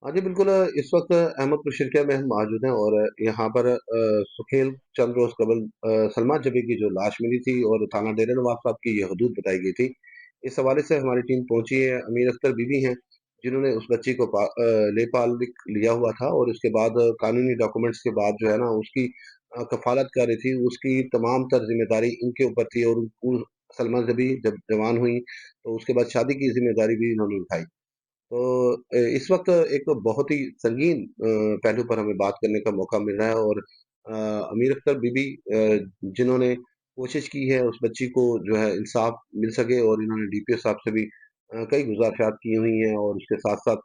हाँ जी, बिल्कुल इस वक़्त अहमदपुर शिरकिया में हम मौजूद हैं और यहाँ पर सुखैल चंद रोज़ कबल सलमा जबी की जो लाश मिली थी और थाना डेरा नवाब साहब की ये हदूद बताई गई थी। इस हवाले से हमारी टीम पहुँची है, अमीर अख्तर बीवी हैं, जिन्होंने उस बच्ची को लेपाल लिया हुआ था और उसके बाद कानूनी डॉक्यूमेंट्स के बाद जो है ना उसकी कफ़ालत कर रही थी, उसकी तमाम तर ज़िम्मेदारी इनके ऊपर थी और सलमा जबी जब जवान हुई, तो उसके बाद शादी की ज़िम्मेदारी भी इन्होंने उठाई। तो इस वक़्त एक बहुत ही संगीन पहलू पर हमें बात करने का मौका मिल रहा है और अमीर अख्तर बीबी जिन्होंने कोशिश की है उस बच्ची को जो है इंसाफ मिल सके और इन्होंने डीपीओ साहब से भी कई गुज़ारिशात की हुई हैं और उसके साथ-साथ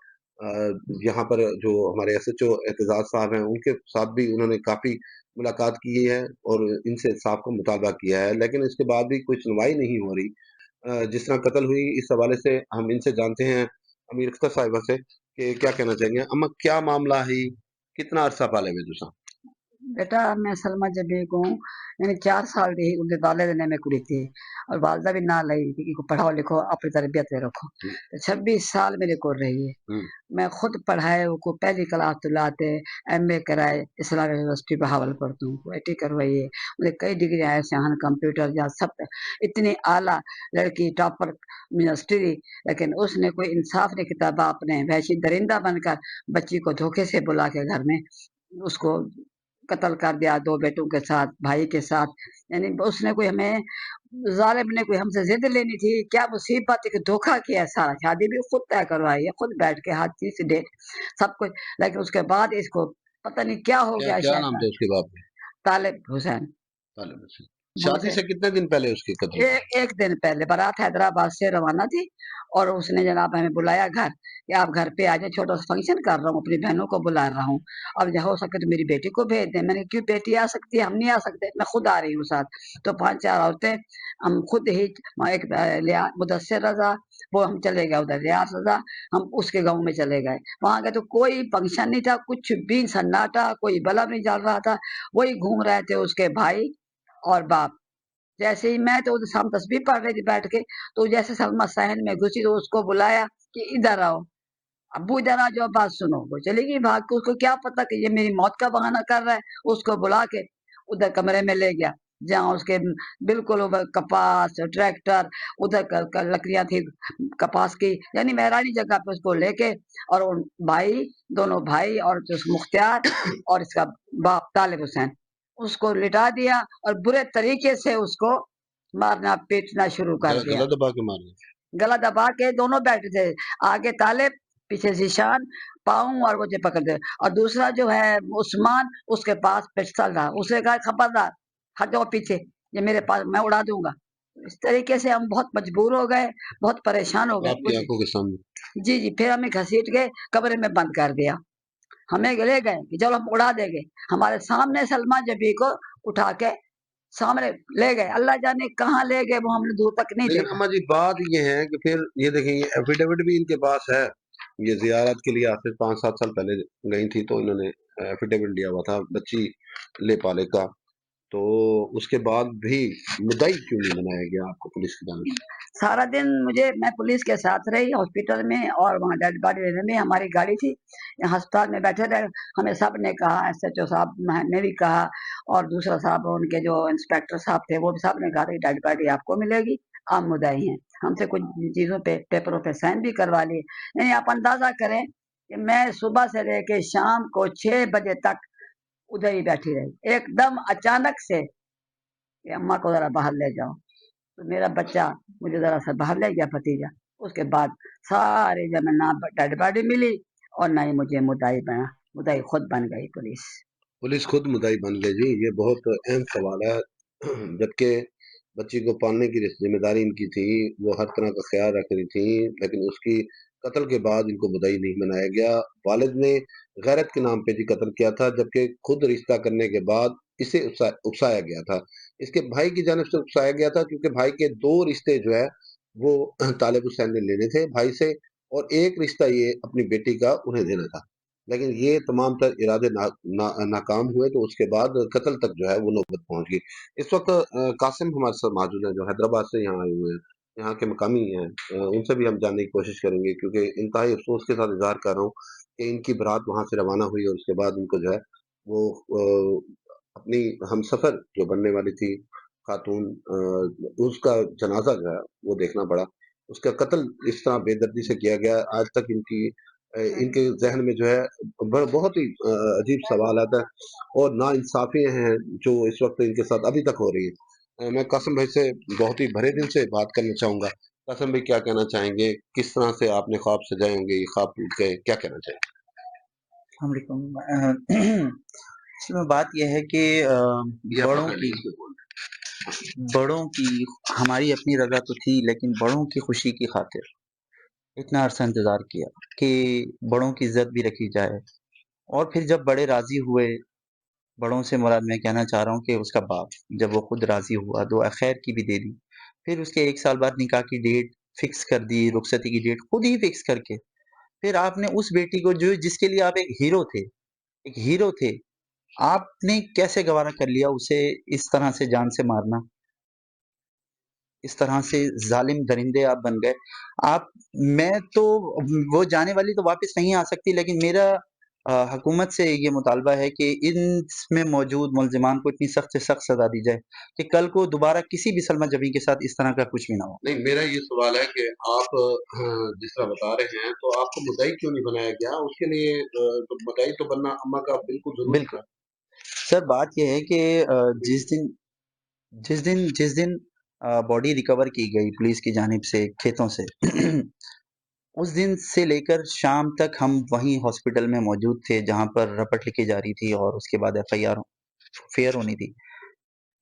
यहाँ पर जो हमारे एसएचओ एतजाज़ साहब हैं, उनके साथ भी उन्होंने काफ़ी मुलाकात की है और इनसे इंसाफ का मुतालबा किया है। लेकिन इसके बाद भी कोई सुनवाई नहीं हो रही। जिस तरह कत्ल हुई इस हवाले से हम इनसे जानते हैं अमीर अख्तर साहिबा से कि क्या कहना चाहेंगे? अम्मा क्या मामला है? कितना अरसा पहले हुए तुसां? बेटा मैं सलमा जबी को यानी 4 साल दी उनके वालिद ने मैं कुड़ी थी और वालदा भी ना लई कि इनको पढ़ाओ लिखो अपनी तरबियत में रखो। हुँ, तो 26 साल मेरे को रही है। हुँ, मैं खुद पढ़ाए को पहली क्लास तो लाते एमए कराए इस्लामिक यूनिवर्सिटी बहावलपुर तो पीएचडी करवाई है। मुझे कई डिग्री आए सयान कंप्यूटर या सब इतनी आला लड़की टॉपर यूनिवर्सिटी लेकिन उसने कोई इंसाफ नहीं किया बाप ने वैसी दरिंदा बनकर बच्ची को धोखे से बुला के घर में उसको कत्ल कर दिया 2 बेटों के साथ, भाई के साथ। यानी उसने कोई हमें ज़ालिम ने कोई हमसे ज़िद लेनी थी, क्या मुसीबत है कि धोखा किया है सारा। शादी भी खुद तय करवाई है, खुद बैठ के हर चीज़ डेट सब कुछ। लेकिन उसके बाद इसको पता नहीं क्या हो क्या गया क्या नाम शैतान था उसके बाप का? तालिब हुसैन। तालिब हुसैन। शादी मुझसे से कितने दिन पहले उसकी कत्ल हुआ? एक दिन पहले बारात हैदराबाद से रवाना थी और उसने जनाब हमें बुलाया घर कि आप घर पे आ जाए छोटा सा फंक्शन कर रहा हूँ अपनी बहनों को बुला रहा हूँ अब जो हो सके तो मेरी बेटी को भेज दें मैंने क्यों बेटी आ सकती है हम नहीं आ सकते मैं खुद आ रही हूँ साथ तो 5-4 औरतें हम खुद ही एक मुदस्सिर रजा वो हम चले गए उधर रियाज रजा हम उसके गांव में चले गए वहां गए तो कोई फंक्शन नहीं था कुछ भी सन्नाटा कोई बल्ब नहीं जल रहा था वही घूम रहे थे उसके भाई और बाप जैसे ही मैं तो उधर शाम तस्बीह पढ़ रही थी बैठ के तो जैसे सलमा सहन में घुसी तो उसको बुलाया कि इधर आओ अब्बू इधर आ जाओ बात सुनो वो चली गई भाग के उसको क्या पता कि ये मेरी मौत का बहाना कर रहा है उसको बुला के उधर कमरे में ले गया जहाँ उसके बिल्कुल वो कपास ट्रैक्टर उधर लकड़ियां थी कपास की यानी मेहरानी जगह पे उसको लेके और उन भाई दोनों भाई और जो मुख्तियार और इसका बाप तालिब हुसैन उसको लिटा दिया और बुरे तरीके से उसको मारना पीटना शुरू कर दिया गला दबा के मारे? गला दबा के दोनों बैठे थे आगे तालिब पीछे जीशान पाऊं और वो जो पकड़ दे और दूसरा जो है उस्मान उसके पास पिस्टल था उसने कहा खबरदार हट जाओ पीछे ये मेरे पास मैं उड़ा दूंगा इस तरीके से हम बहुत मजबूर हो गए बहुत परेशान हो गए आपकी आँखों के सामने? जी जी फिर हमें घसीट के कमरे में बंद कर दिया हमें ले गए कि चलो हम उड़ा देंगे हमारे सामने सलमा जबी को उठा के सामने ले गए अल्लाह जाने कहाँ ले गए वो हमने दूर तक नहीं लेकिन देखा अम्मा जी बात ये है कि फिर ये देखें ये एफ़िडेविट भी इनके पास है। ये ज़ियारत के लिए आज से 5-7 साल पहले गई थी तो इन्होंने एफ़िडेविट लिया हुआ था बच्ची लेपाले का। तो उसके बाद भी मुद्दाई क्यों नहीं बनाया गया आपको पुलिस की जानिब से? सारा दिन मुझे मैं पुलिस के साथ रही हॉस्पिटल में और वहाँ डेड बॉडी लेने में हमारी गाड़ी थी अस्पताल में बैठे रहे हमें सब ने कहा एसएचओ साहब ने भी कहा और दूसरा साहब उनके जो इंस्पेक्टर साहब थे वो भी सब ने कहा कि डेड बॉडी आपको मिलेगी आप मुद्दाई हैं हमसे कुछ चीज़ों पे पेपरों पे साइन भी करवा लिए नहीं आप अंदाजा करें कि मैं सुबह से लेके शाम को 6 बजे तक उधर ही बैठी रही एकदम अचानक से कि अम्मा को जरा बाहर ले जाओ तो मेरा बच्चा मुझे ज़रा सा बाहर ले गया भतीजा। उसके बाद सारे जब ना डेड बॉडी मिली और ना ही मुझे मुद्दाई बना, मुद्दाई खुद बन गई पुलिस। पुलिस खुद मुद्दाई बन गई जी, ये बहुत अहम सवाल है। जबकि बच्ची को पालने की ज़िम्मेदारी इनकी थी, वो हर तरह का ख़्याल रख रही थीं, लेकिन उसकी कत्ल के बाद इनको मुद्दाई नहीं बनाया गया। वालिद ने गैरत के नाम पे जी कत्ल किया था, जबकि खुद रिश्ता करने के बाद इसे उकसाया गया था। इसके भाई की जानिब से उकसाया गया था क्योंकि भाई के 2 रिश्ते जो है, वो तालिब हुसैन ने लेने थे भाई से और 1 रिश्ता ये अपनी बेटी का उन्हें देना था। लेकिन ये तमाम तर इरादे नाकाम हुए तो उसके बाद कत्ल तक जो है वो नौबत पहुंच गई। इस वक्त कासिम हमारे साथ मौजूद है जो हैदराबाद से यहाँ आए हुए हैं। यहाँ के मकामी हैं, उनसे भी हम जानने की कोशिश करेंगे, क्योंकि इंतहाई अफ़सोस के साथ इज़हार कर रहा हूँ कि इनकी बारात वहाँ से रवाना हुई और उसके बाद उनको जो है वो अपनी हमसफ़र जो बनने वाली थी खातून, उसका जनाज़ा जो है वो देखना पड़ा। उसका कत्ल इस तरह बेदर्दी से किया गया, आज तक इनके ज़हन में जो है बहुत ही अजीब सवालात हैं और नाइंसाफ़ियाँ हैं जो इस वक़्त इनके साथ अभी तक हो रही हैं। मैं कासिम भाई से बहुत ही भरे दिल से बात करना चाहूँगा। कासिम भाई क्या कहना चाहेंगे? किस तरह से आपने ख्वाब सजाए होंगे, ये ख्वाब टूट गए, क्या कहना चाहेंगे? इसमें बात यह है कि ये आप बड़ों पकड़ की लीजिए, इसमें बोल बड़ों की हमारी अपनी रज़ा तो थी, लेकिन बड़ों की खुशी की खातिर इतना अरसा इंतज़ार किया कि बड़ों की इज़्ज़त भी रखी जाए। और फिर जब बड़े राज़ी हुए, बड़ों से मुराद मैं कहना चाह रहा हूँ कि उसका बाप, जब वो खुद राज़ी हुआ, दुआ खैर की भी दे दी। फिर उसके 1 साल बाद निकाह की डेट फिक्स कर दी, रुख़्सती की डेट खुद ही फिक्स करके, फिर आपने उस बेटी को जो जिसके लिए आप एक हीरो थे, आपने कैसे गवारा कर लिया उसे इस तरह से जान से मारना? इस तरह से ज़ालिम दरिंदे आप बन गए। आप मैं तो वो जाने वाली तो वापस नहीं आ सकती, लेकिन मेरा हुकूमत से ये मुतालबा है कि इसमें मौजूद मुल्ज़िमान को इतनी सख्त से सख्त सज़ा दी जाए कि कल को दोबारा किसी भी सलमा जबी के साथ इस तरह का कुछ भी ना हो। नहीं, मेरा ये सवाल है कि आप जिस तरह बता रहे हैं, तो आपको मुद्दाई क्यों नहीं बनाया गया? उसके लिए तो मुद्दाई तो बनना अम्मा का बिल्कुल ज़रूरी बिल्कुल। था। सर बात ये है कि जिस दिन बॉडी रिकवर की गई पुलिस की जानिब से खेतों से उस दिन से लेकर शाम तक हम वहीं हॉस्पिटल में मौजूद थे जहाँ पर रपट लिखी जा रही थी और उसके बाद एफआईआर फेयर होनी थी।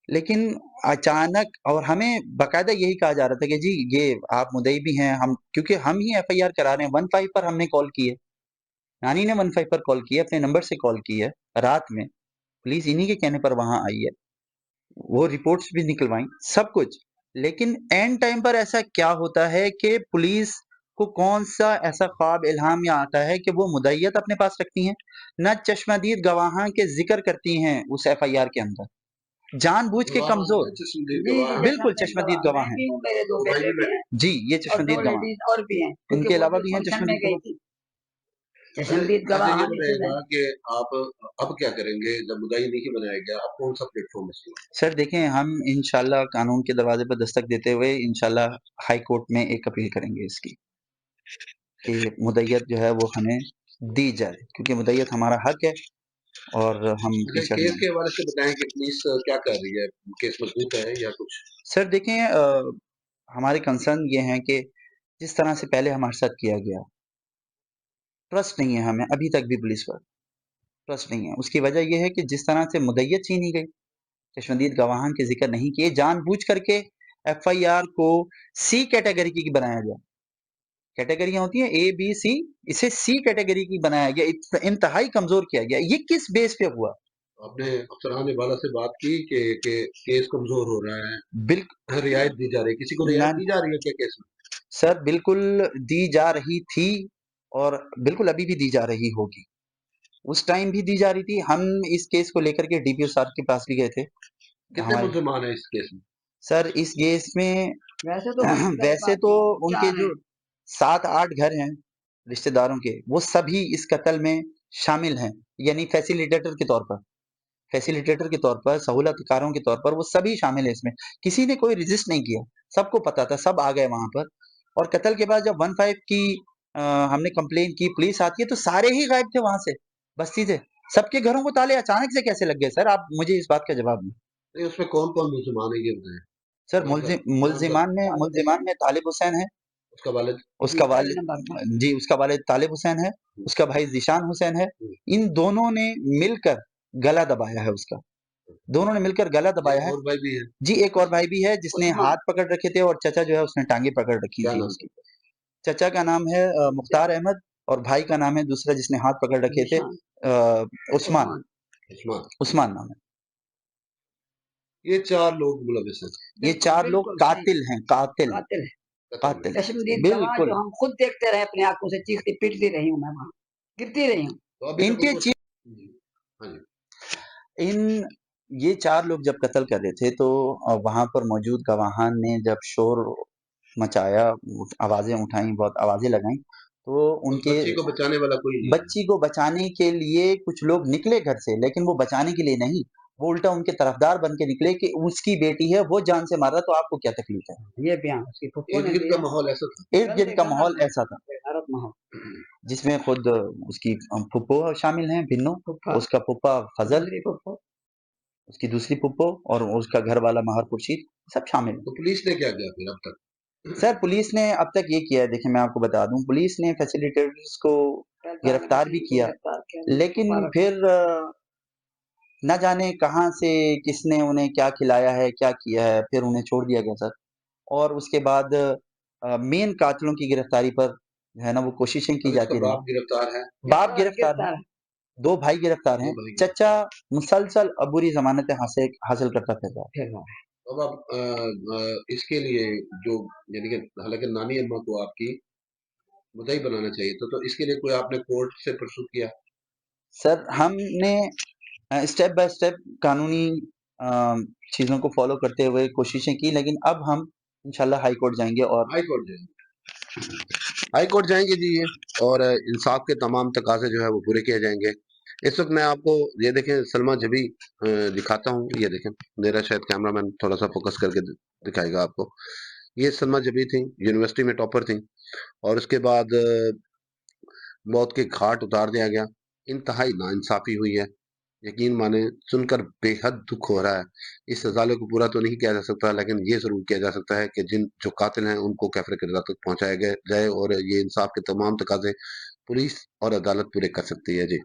लेकिन अचानक और हमें बाकायदा यही कहा जा रहा था कि जी ये आप मुद्दई भी हैं, हम क्योंकि हम ही एफआईआर करा रहे हैं। 15 पर हमने कॉल की है, नानी ने 15 पर कॉल की है, अपने नंबर से कॉल की है रात में। पुलिस इन्हीं के कहने पर वहाँ आई है, वो रिपोर्ट्स भी निकलवाई, सब कुछ। लेकिन एंड टाइम पर ऐसा क्या होता है कि पुलिस को कौन सा ऐसा ख्वाब इल्हाम या आता है कि वो मुद्दईयत अपने पास रखती हैं, न चश्मदीद गवाहां के जिक्र करती हैं उस एफआईआर के अंदर, जानबूझ के गवाह कमजोर। हैं, चश्मदीद जी, गवाह जी, हैं, बिल्कुल चश्मदीद चश्मदीद गवाह गवाह मैं हैं। भी हूँ, मेरे 2 वो भाई बेटे भी मैं भी हैं जी, ये और 2 चश्मदीद गवाह लेडीज़ और भी हैं, क्योंकि इनके वो अलावा जिस भी हैं फंक्शन में चश्मदीद गई गवाह। थी, अच्छा, चश्मदीद अच्छा गवाह ये हमेशा बताइएगा हैं। कि आप अब क्या करेंगे जब मुद्दाई नहीं बनाया गया? अब कौन-सा प्लेटफ़ॉर्म इस्तेमाल सर देखें, हम इंशाल्लाह कानून के दरवाजे पर दस्तक देते हुए इंशाल्लाह हाई कोर्ट में एक अपील करेंगे इसकी कि मुद्दईयत जो है वो हमें दी जाए, क्योंकि मुद्दईयत हमारा हक है और हम अच्छा, पीछे नहीं केस हैं। के हवाले से बताएँ कि पुलिस क्या कर रही है? केस मज़बूत है या कुछ? सर देखें, हमारे कंसर्न ये हैं कि जिस तरह से पहले हमारे साथ किया गया, ट्रस्ट नहीं है हमें अभी तक भी पुलिस पर, ट्रस्ट नहीं है। उसकी वजह ये है कि जिस तरह से मुद्दईयत छीनी गई, चश्मदीद गवाहां के ज़िक्र नहीं किए, जानबूझ करके एफआईआर को सी कैटेगरी की बनाया गया। कैटेगरियाँ होती हैं ए, बी, सी, इसे सी कैटेगरी की बनाया गया, इंतहाई कमज़ोर किया गया। ये किस बेस पे हुआ? आपने अफ़सरान वाला से बात की कि केस कमज़ोर हो रहा है, बिल्क रियायत दी जा रही है, किसी को रियायत ना दी जा रही है क्या केस में? सर, बिल्कुल दी जा रही थी और बिल्कुल अभी भी दी जा रही होगी। उस टाइम भी दी जा रही थी। हम इस केस को लेकर के डीपीओ साहब के पास भी गए थे। कितने हमारे मुल्ज़िमान हैं इस केस में? सर इस केस में वैसे तो उनके घर वैसे बात तो है, उनके 4 जो हैं। 7-8 घर हैं रिश्तेदारों के, वो सभी इस कत्ल में शामिल हैं, यानी फैसिलिटेटर के तौर पर। फैसिलिटेटर के तौर पर, सहूलतकारों के तौर पर वो सभी शामिल है इसमें। किसी ने कोई रेज़िस्ट नहीं किया, सबको पता था, सब आ गए वहाँ पर। और कत्ल के बाद जब 15 की अ, हमने कंप्लेन की, पुलिस आती है तो सारे ही गायब थे वहाँ से, बस्ती से। सबके घरों को ताले अचानक से कैसे लग गए सर? आप मुझे इस बात का जवाब दें। नहीं, उसमें कौन-कौन मुल्ज़िमान है ये बताएँ? सर थोड़ा-सा नाम ज़रा तालिब मुल्ज़िमान हुसैन, में तालिब हुसैन है, उसका वालिद? जी, उसका पहले वालिद नंबर पर। जी, उसका वालिद तालिब हुसैन है, हुँ, उसका भाई ज़ीशान हुसैन है। हुँ, इन दोनों ने मिलकर गला दबाया है उसका। दोनों ने मिलकर गला दबाया एक है। और भाई भी है, जी, एक और भाई भी है जिसने उस्मान, हाथ पकड़ रखे थे और चचा जो है उसने टाँगें पकड़ रखी क्या थी नाम था? उसकी। चचा का नाम है मुख्तार अहमद और भाई का नाम है दूसरा जिसने हाथ पकड़ रखे थे निशान, उस्मान, उस्मान। उस्मान। उस्मान नाम है। ये 4 लोग मुलविस हैं ये बिल्कुल, 4 लोग बिल्कुल सही, कातिल हैं, कातिल, कातिल है। कत्ल में। कातिल। चश्मदीद गवाह जो बिल्कुल, हम खुद देखते रहे अपनी आँखों से, चीखती-पीटती रही हूँ मैं वहाँ, गिरती रही हूँ। तो अभी तक इनके उनको ची जी, हाँ जी। इन ये 4 लोग जब कत्ल कर रहे थे तो वहाँ पर मौजूद गवाहान ने जब शोर मचाया, आवाज़ें उठाई, बहुत आवाज़ें लगाई। तो उस उनके बच्ची को बचाने वाला कोई नहीं है। बच्ची को बचाने के लिए कुछ लोग निकले घर से, लेकिन वो बचाने के लिए नहीं, वो उल्टा उनके तरफदार बन के निकले कि उसकी बेटी है, वो जान से मार रहा, तो आपको क्या तकलीफ है? ये बयान उसकी फुप्पो ने इर्द-गिर्द का दिया। माहौल ऐसा था। इर्द-गिर्द का माहौल ऐसा था, बेगैरत माहौल। जिसमें खुद उसकी फुप्पो शामिल हैं, भिन्नो, फूफा, उसका फूफा फज़ल, दूसरी फुप्पो। उसकी दूसरी फुप्पो और उसका घरवाला महर खुर्शीद, सब शामिल हैं। तो पुलिस ने क्या किया फिर अब तक? सर, पुलिस ने अब तक ये किया है, देखिए मैं आपको बता दूँ, पुलिस ने फैसिलिटेटर्स को गिरफ्तार भी किया, लेकिन फिर ना जाने कहाँ से किसने उन्हें क्या खिलाया है, क्या किया है, फिर उन्हें छोड़ दिया गया सर। और उसके बाद मेन कातिलों की गिरफ्तारी पर जो है ना वो कोशिशें की अब इसका जाती रही। बाप गिरफ्तार है। बाप गिरफ्तार है, 2 भाई गिरफ्तार 2 हैं, भाई चचा मुसलसल अबूरी ज़मानतें हासिल करता फिर रहा है। अब आप इसके लिए जो यानी कि हालाँकि नानी अम्मा को आपकी मुद्दाई बनाना चाहिए था, तो इसके लिए कोई आपने कोर्ट से प्रस्तुत किया? सर, हमने स्टेप बाय स्टेप कानूनी अ, चीज़ों को फ़ॉलो करते हुए कोशिशें की, लेकिन अब हम इंशाल्लाह हाई कोर्ट जाएँगे और हाई कोर्ट जाएँगे। हाई कोर्ट जाएँगे जी ये और इंसाफ के तमाम तकाज़े जो है वो पूरे किए जाएँगे। इस वक़्त मैं आपको ये देखें सलमा जबी दिखाता हूँ, ये देखें, मेरा शायद कैमरामैन थोड़ा-सा फ़ोकस करके दिखाएगा आपको। ये सलमा जबी थीं, यूनिवर्सिटी में टॉपर थीं और उसके बाद मौत के घाट उतार दिया गया। इंतहाई नाइंसाफ़ी हुई है। यकीन माने सुनकर बेहद दुख हो रहा है। इस रज़ाले को पूरा तो नहीं किया जा सकता, लेकिन ये ज़रूर किया जा सकता है कि जो कातिल हैं उनको कैफ़रे क़िरदा तक पहुँचाया गया जाए और ये इंसाफ़ के तमाम तकाज़े पुलिस और अदालत पूरे कर सकती है। जी।